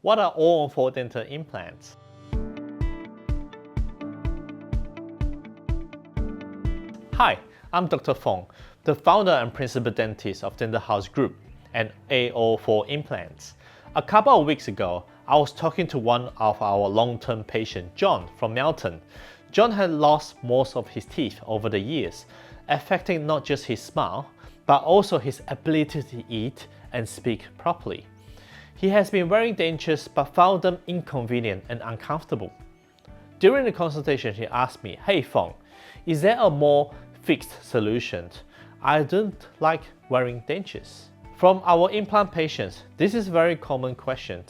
What are All-On-4 dental implants? Hi, I'm Dr. Fong, the founder and principal dentist of Dental House Group and All-On-4 Implants. A couple of weeks ago, I was talking to one of our long-term patients, John from Melton. John had lost most of his teeth over the years, affecting not just his smile, but also his ability to eat and speak properly. He has been wearing dentures but found them inconvenient and uncomfortable. During the consultation, he asked me, "Hey Fong, is there a more fixed solution? I don't like wearing dentures." From our implant patients, this is a very common question.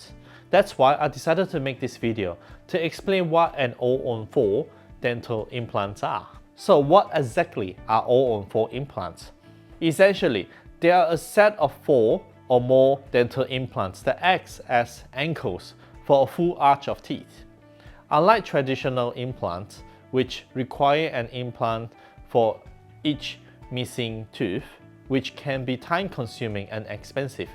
That's why I decided to make this video to explain what an All-On-4 dental implants are. So what exactly are All-On-4 implants? Essentially, they are a set of 4 or more dental implants that acts as anchors for a full arch of teeth. Unlike traditional implants, which require an implant for each missing tooth, which can be time-consuming and expensive,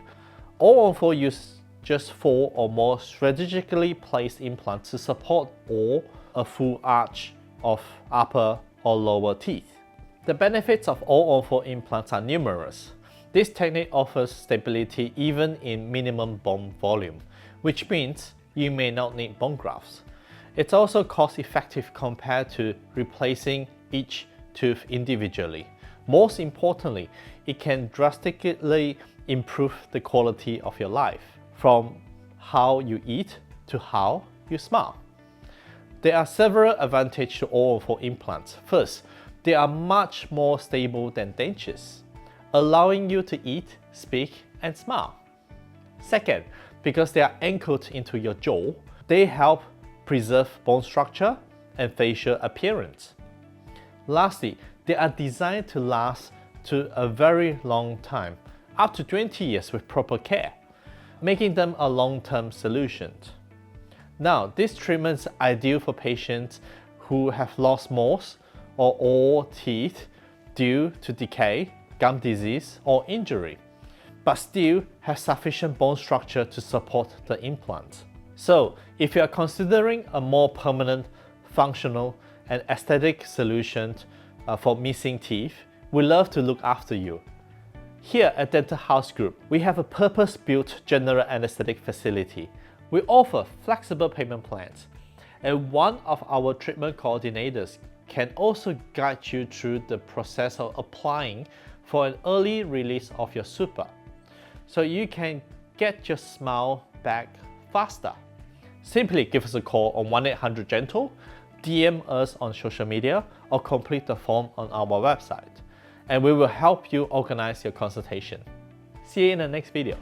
All-On-4 use just 4 or more strategically placed implants to support a full arch of upper or lower teeth. The benefits of All-On-4 implants are numerous. This technique offers stability even in minimum bone volume, which means you may not need bone grafts. It's also cost-effective compared to replacing each tooth individually. Most importantly, it can drastically improve the quality of your life, from how you eat to how you smile. There are several advantages to All-On-4 implants. First, they are much more stable than dentures, allowing you to eat, speak, and smile. Second, because they are anchored into your jaw, they help preserve bone structure and facial appearance. Lastly, they are designed to last to a very long time, up to 20 years with proper care, making them a long-term solution. Now, this treatment is ideal for patients who have lost most or all teeth due to decay, gum disease, or injury, but still have sufficient bone structure to support the implant. So, if you are considering a more permanent, functional, and aesthetic solution for missing teeth, we love to look after you. Here at Dental House Group, we have a purpose-built general anesthetic facility. We offer flexible payment plans, and one of our treatment coordinators can also guide you through the process of applying for an early release of your super, so you can get your smile back faster. Simply give us a call on 1-800-GENTLE, DM us on social media, or complete the form on our website, and we will help you organize your consultation. See you in the next video.